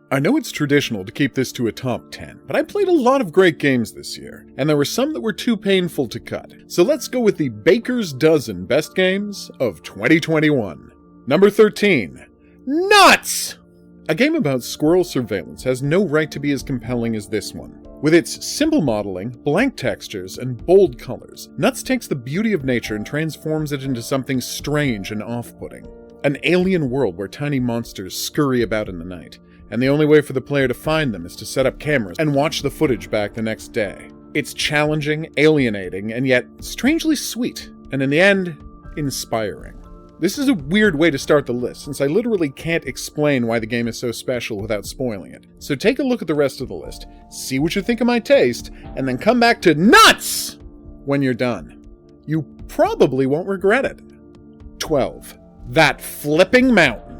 I know it's traditional to keep this to a top 10, but I played a lot of great games this year, and there were some that were too painful to cut. So let's go with the Baker's Dozen Best Games of 2021. Number 13. Nuts! A game about squirrel surveillance has no right to be as compelling as this one. With its simple modeling, blank textures, and bold colors, Nuts takes the beauty of nature and transforms it into something strange and off-putting. An alien world where tiny monsters scurry about in the night, and the only way for the player to find them is to set up cameras and watch the footage back the next day. It's challenging, alienating, and yet strangely sweet, and in the end, inspiring. This is a weird way to start the list, since I literally can't explain why the game is so special without spoiling it. So take a look at the rest of the list, see what you think of my taste, and then come back to Nuts when you're done. You probably won't regret it. 12. That Flipping Mountain.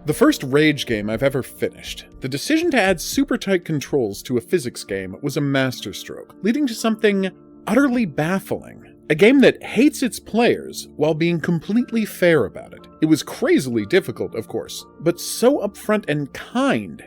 The first Rage game I've ever finished. The decision to add super tight controls to a physics game was a masterstroke, leading to something utterly baffling. A game that hates its players while being completely fair about it. It was crazily difficult, of course, but so upfront and kind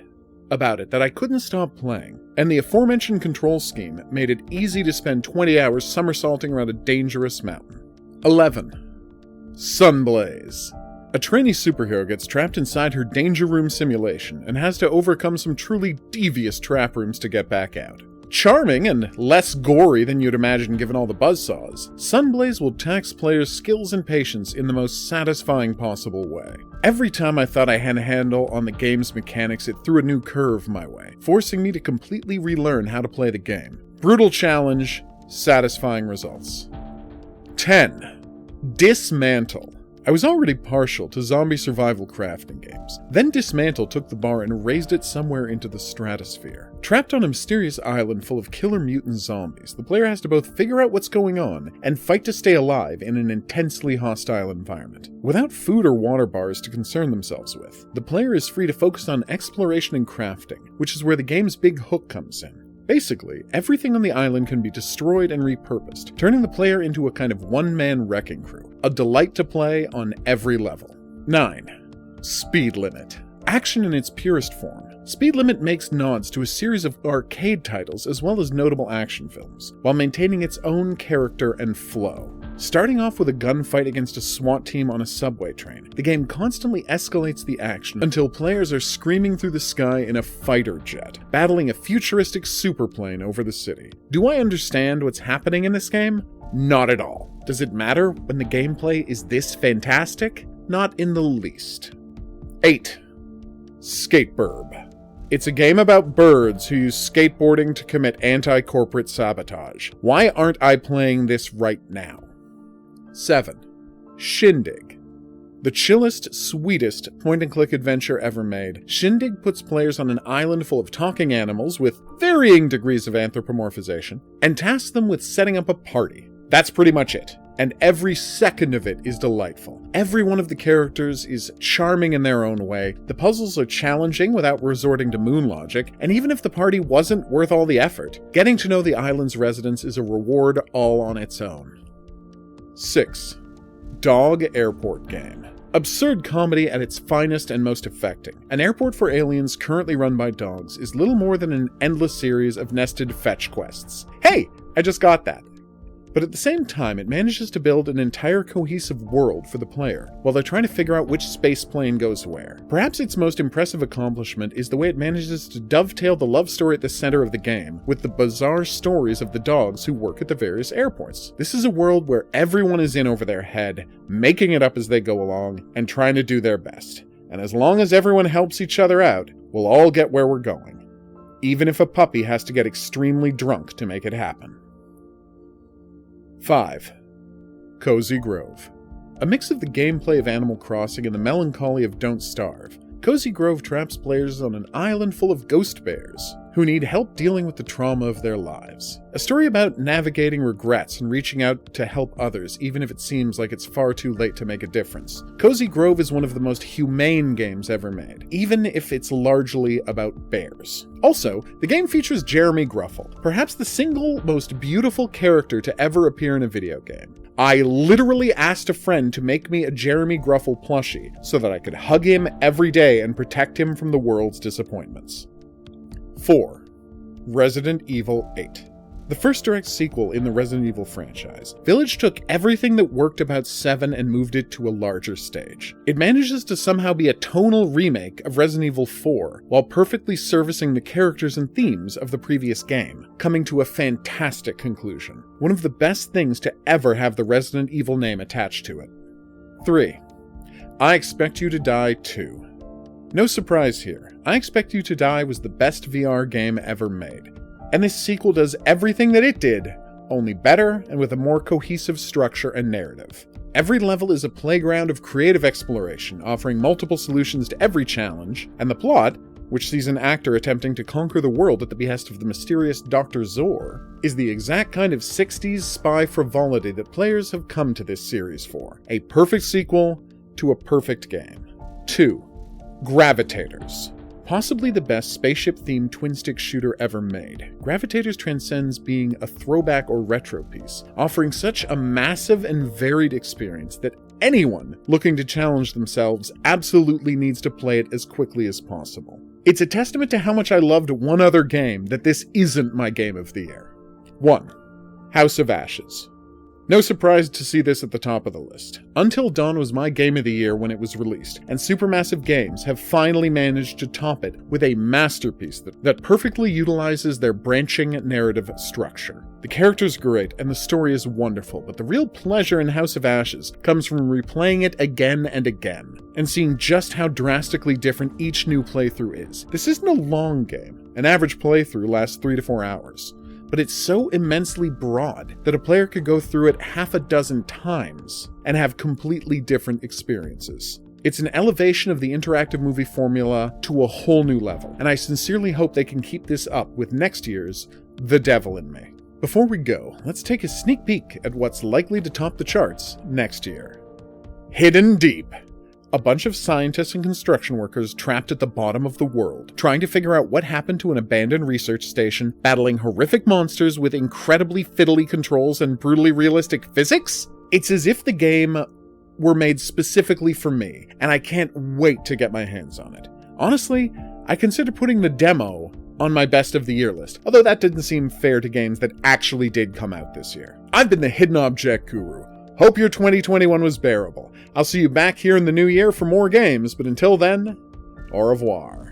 about it that I couldn't stop playing. And the aforementioned control scheme made it easy to spend 20 hours somersaulting around a dangerous mountain. 11. Sunblaze. A trainee superhero gets trapped inside her danger room simulation and has to overcome some truly devious trap rooms to get back out. Charming and less gory than you'd imagine given all the buzzsaws, Sunblaze will tax players' skills and patience in the most satisfying possible way. Every time I thought I had a handle on the game's mechanics, it threw a new curve my way, forcing me to completely relearn how to play the game. Brutal challenge, satisfying results. 10. Dysmantle. I was already partial to zombie survival crafting games. Then Dysmantle took the bar and raised it somewhere into the stratosphere. Trapped on a mysterious island full of killer mutant zombies, the player has to both figure out what's going on and fight to stay alive in an intensely hostile environment. Without food or water bars to concern themselves with, the player is free to focus on exploration and crafting, which is where the game's big hook comes in. Basically, everything on the island can be destroyed and repurposed, turning the player into a kind of one-man wrecking crew. A delight to play on every level. 9. Speed Limit. Action in its purest form. Speed Limit makes nods to a series of arcade titles as well as notable action films, while maintaining its own character and flow. Starting off with a gunfight against a SWAT team on a subway train, the game constantly escalates the action until players are screaming through the sky in a fighter jet, battling a futuristic superplane over the city. Do I understand what's happening in this game? Not at all. Does it matter when the gameplay is this fantastic? Not in the least. 8. Skatebird. It's a game about birds who use skateboarding to commit anti-corporate sabotage. Why aren't I playing this right now? 7. Shindig. The chillest, sweetest point-and-click adventure ever made, Shindig puts players on an island full of talking animals with varying degrees of anthropomorphization, and tasks them with setting up a party. That's pretty much it. And every second of it is delightful. Every one of the characters is charming in their own way, the puzzles are challenging without resorting to moon logic, and even if the party wasn't worth all the effort, getting to know the island's residents is a reward all on its own. 6. Dog Airport Game. Absurd comedy at its finest and most affecting. An airport for aliens currently run by dogs is little more than an endless series of nested fetch quests. Hey, I just got that. But at the same time, it manages to build an entire cohesive world for the player, while they're trying to figure out which space plane goes where. Perhaps its most impressive accomplishment is the way it manages to dovetail the love story at the center of the game with the bizarre stories of the dogs who work at the various airports. This is a world where everyone is in over their head, making it up as they go along, and trying to do their best. And as long as everyone helps each other out, we'll all get where we're going. Even if a puppy has to get extremely drunk to make it happen. 5. Cozygrove. A mix of the gameplay of Animal Crossing and the melancholy of Don't Starve, Cozygrove traps players on an island full of ghost bears who need help dealing with the trauma of their lives. A story about navigating regrets and reaching out to help others even if it seems like it's far too late to make a difference. Cozygrove is one of the most humane games ever made, even if it's largely about bears. Also, the game features Jeremy Gruffle, perhaps the single most beautiful character to ever appear in a video game. I literally asked a friend to make me a Jeremy Gruffle plushie so that I could hug him every day and protect him from the world's disappointments. 4. Resident Evil 8. The first direct sequel in the Resident Evil franchise, Village took everything that worked about 7 and moved it to a larger stage. It manages to somehow be a tonal remake of Resident Evil 4, while perfectly servicing the characters and themes of the previous game, coming to a fantastic conclusion. One of the best things to ever have the Resident Evil name attached to it. 3. I Expect You to Die 2. No surprise here, I Expect You to Die was the best VR game ever made. And this sequel does everything that it did, only better and with a more cohesive structure and narrative. Every level is a playground of creative exploration, offering multiple solutions to every challenge, and the plot, which sees an actor attempting to conquer the world at the behest of the mysterious Dr. Zor, is the exact kind of 60s spy frivolity that players have come to this series for. A perfect sequel to a perfect game. 2. Gravitators. Possibly the best spaceship-themed twin-stick shooter ever made, Gravitators transcends being a throwback or retro piece, offering such a massive and varied experience that anyone looking to challenge themselves absolutely needs to play it as quickly as possible. It's a testament to how much I loved one other game that this isn't my game of the year. 1. House of Ashes. No surprise to see this at the top of the list. Until Dawn was my game of the year when it was released, and Supermassive Games have finally managed to top it with a masterpiece that perfectly utilizes their branching narrative structure. The character's great, and the story is wonderful, but the real pleasure in House of Ashes comes from replaying it again and again, and seeing just how drastically different each new playthrough is. This isn't a long game. An average playthrough lasts 3 to 4 hours. But it's so immensely broad that a player could go through it half a dozen times and have completely different experiences. It's an elevation of the interactive movie formula to a whole new level, and I sincerely hope they can keep this up with next year's The Devil in Me. Before we go, let's take a sneak peek at what's likely to top the charts next year. Hidden Deep. A bunch of scientists and construction workers trapped at the bottom of the world, trying to figure out what happened to an abandoned research station, battling horrific monsters with incredibly fiddly controls and brutally realistic physics? It's as if the game were made specifically for me, and I can't wait to get my hands on it. Honestly, I consider putting the demo on my best of the year list, although that didn't seem fair to games that actually did come out this year. I've been the Hidden Object Guru. Hope your 2021 was bearable. I'll see you back here in the new year for more games, but until then, au revoir.